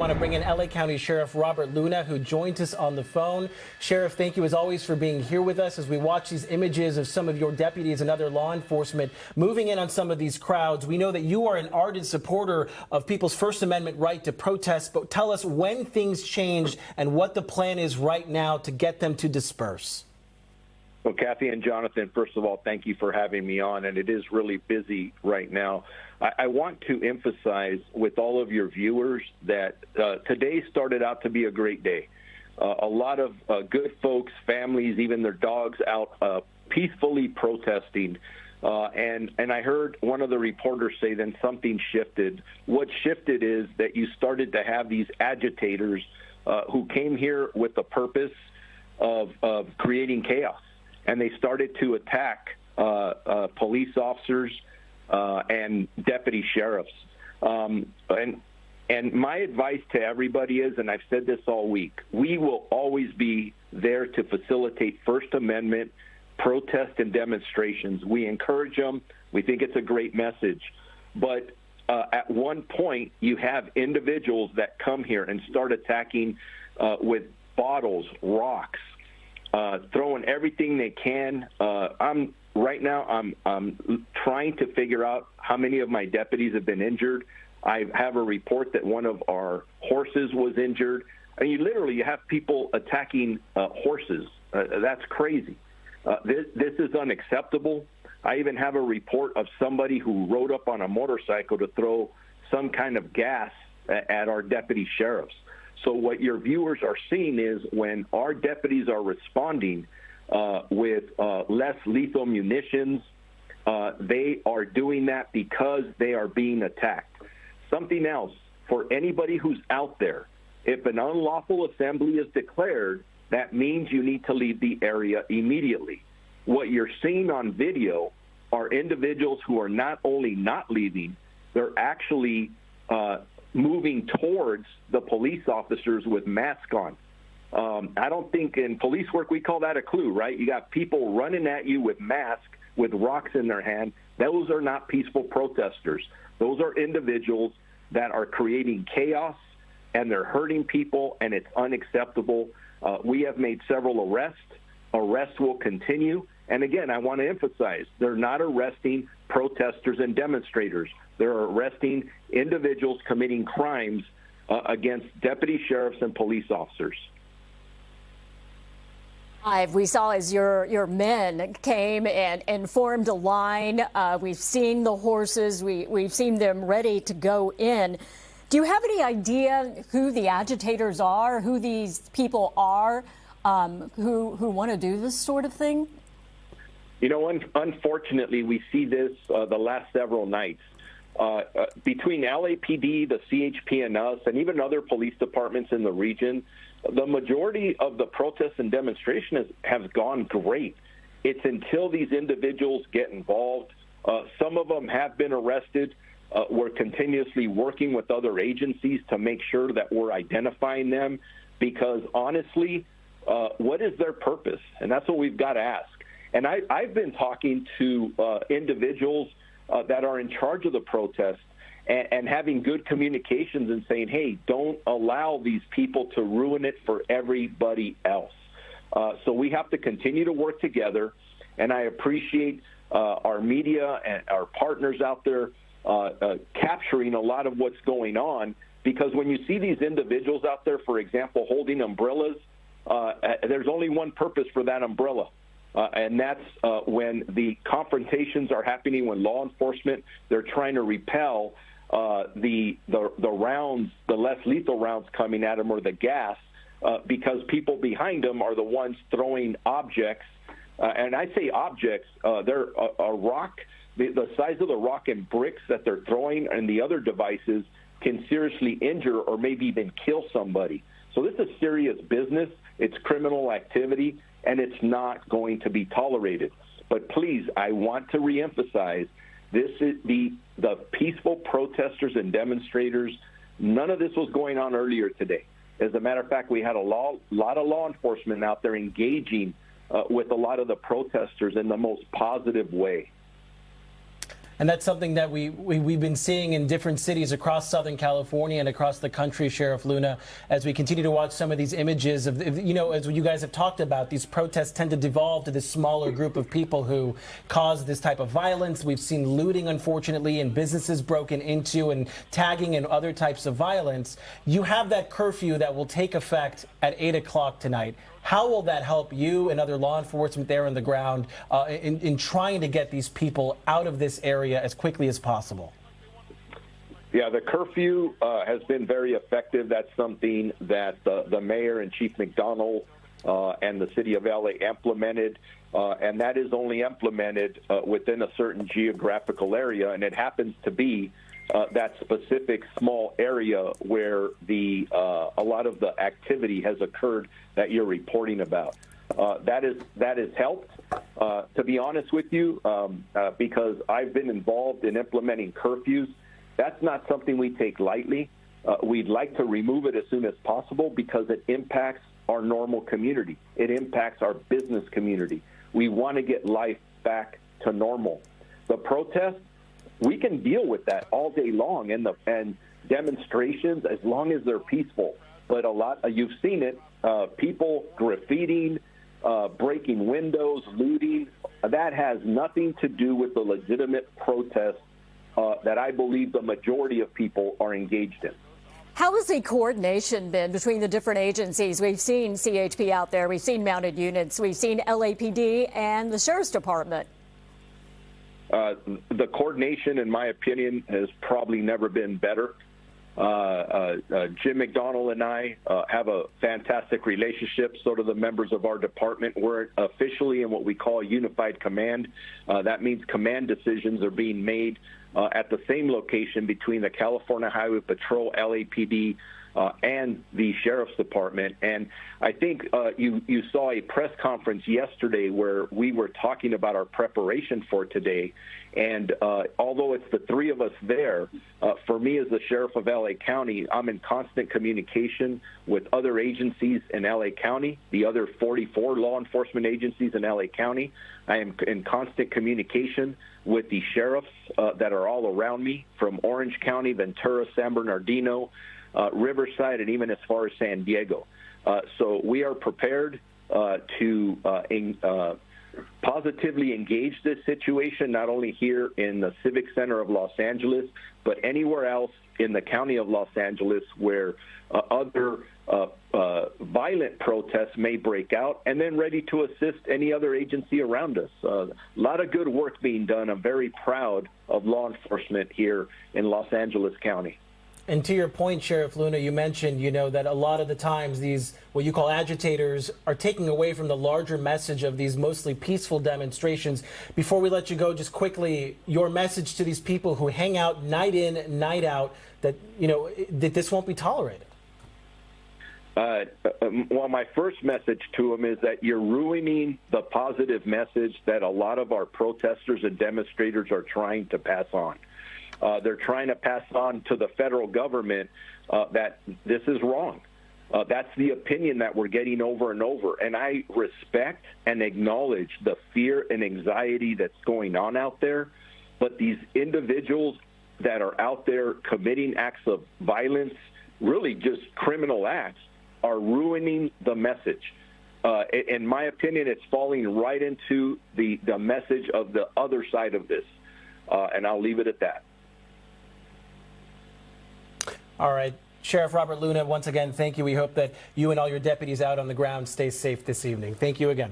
I want to bring in LA County Sheriff Robert Luna, who joins us on the phone. Sheriff, thank you as always for being here with us as we watch these images of some of your deputies and other law enforcement moving in on some of these crowds. We know that you are an ardent supporter of people's First Amendment right to protest, but tell us when things changed and what the plan is right now to get them to disperse. Well, Kathy and Jonathan, first of all, thank you for having me on, and it is really busy right now. I want to emphasize with all of your viewers that today started out to be a great day. A lot of good folks, families, even their dogs out peacefully protesting. And I heard one of the reporters say then something shifted. What shifted is that you started to have these agitators who came here with the purpose of creating chaos. And they started to attack police officers and deputy sheriffs. And my advice to everybody is, and I've said this all week, we will always be there to facilitate First Amendment protests and demonstrations. We encourage them. We think it's a great message. But at one point, you have individuals that come here and start attacking with bottles, rocks, throwing everything they can. Right now, I'm trying to figure out how many of my deputies have been injured. I have a report that one of our horses was injured. And you have people attacking horses. That's crazy. This is unacceptable. I even have a report of somebody who rode up on a motorcycle to throw some kind of gas at our deputy sheriffs. So what your viewers are seeing is when our deputies are responding with less lethal munitions, they are doing that because they are being attacked. Something else, for anybody who's out there, if an unlawful assembly is declared, that means you need to leave the area immediately. What you're seeing on video are individuals who are not only not leaving, they're actually moving towards the police officers with masks on. I don't think in police work we call that a clue, right? You got people running at you with masks, with rocks in their hand. Those are not peaceful protesters. Those are individuals that are creating chaos, and they're hurting people, and it's unacceptable. We have made several arrests. Arrests will continue. And again, I want to emphasize, they're not arresting protesters and demonstrators. They're arresting individuals committing crimes against deputy sheriffs and police officers. We saw as your men came and formed a line. We've seen the horses. We've seen them ready to go in. Do you have any idea who the agitators are, who these people are who want to do this sort of thing? You know, unfortunately, we see this the last several nights. Between LAPD, the CHP, and us, and even other police departments in the region, the majority of the protests and demonstrations have gone great. It's until these individuals get involved. Some of them have been arrested. We're continuously working with other agencies to make sure that we're identifying them because, honestly, what is their purpose? And that's what we've got to ask. And I've been talking to individuals that are in charge of the protest and having good communications and saying, hey, don't allow these people to ruin it for everybody else. So we have to continue to work together, and I appreciate our media and our partners out there capturing a lot of what's going on, because when you see these individuals out there, for example, holding umbrellas, there's only one purpose for that umbrella. And that's when the confrontations are happening, when law enforcement, they're trying to repel the rounds, the less lethal rounds coming at them, or the gas, because people behind them are the ones throwing objects. And I say objects, they're a rock, the size of the rock and bricks that they're throwing, and the other devices can seriously injure or maybe even kill somebody. So this is serious business. It's criminal activity, and it's not going to be tolerated. But please, I want to reemphasize, this is the peaceful protesters and demonstrators. None of this was going on earlier today. As a matter of fact, we had a lot of law enforcement out there engaging with a lot of the protesters in the most positive way. And that's something that we've been seeing in different cities across Southern California and across the country, Sheriff Luna, as we continue to watch some of these images of, as you guys have talked about, these protests tend to devolve to this smaller group of people who cause this type of violence. We've seen looting, unfortunately, and businesses broken into and tagging and other types of violence. You have that curfew that will take effect at 8 o'clock tonight. How will that help you and other law enforcement there on the ground in trying to get these people out of this area as quickly as possible? Yeah, the curfew has been very effective. That's something that the mayor and Chief McDonald and the city of LA implemented, and that is only implemented within a certain geographical area, and it happens to be that specific small area where a lot of the activity has occurred that you're reporting about. That has helped, to be honest with you, because I've been involved in implementing curfews. That's not something we take lightly. We'd like to remove it as soon as possible because it impacts our normal community. It impacts our business community. We want to get life back to normal. The protest, we can deal with that all day long, and demonstrations as long as they're peaceful. But you've seen it, people graffitiing, breaking windows, looting. That has nothing to do with the legitimate protest that I believe the majority of people are engaged in. How has the coordination been between the different agencies? We've seen CHP out there, we've seen mounted units, we've seen LAPD and the Sheriff's Department. The coordination, in my opinion, has probably never been better. Jim McDonald and I have a fantastic relationship. So do the members of our department. We're officially in what we call unified command. That means command decisions are being made at the same location between the California Highway Patrol, LAPD, and the Sheriff's Department. And I think you saw a press conference yesterday where we were talking about our preparation for today. And although it's the three of us there, for me as the Sheriff of LA County, I'm in constant communication with other agencies in LA County, the other 44 law enforcement agencies in LA County. I am in constant communication with the sheriffs that are all around me, from Orange County, Ventura, San Bernardino, Riverside, and even as far as San Diego. So we are prepared to positively engage this situation, not only here in the Civic Center of Los Angeles, but anywhere else in the county of Los Angeles where other violent protests may break out, and then ready to assist any other agency around us. A lot of good work being done. I'm very proud of law enforcement here in Los Angeles County. And to your point, Sheriff Luna, you mentioned, that a lot of the times these, what you call agitators, are taking away from the larger message of these mostly peaceful demonstrations. Before we let you go, just quickly, your message to these people who hang out night in, night out, that, that this won't be tolerated. Well, my first message to them is that you're ruining the positive message that a lot of our protesters and demonstrators are trying to pass on. They're trying to pass on to the federal government that this is wrong. That's the opinion that we're getting over and over. And I respect and acknowledge the fear and anxiety that's going on out there. But these individuals that are out there committing acts of violence, really just criminal acts, are ruining the message. In my opinion, it's falling right into the message of the other side of this. And I'll leave it at that. All right. Sheriff Robert Luna, once again, thank you. We hope that you and all your deputies out on the ground stay safe this evening. Thank you again.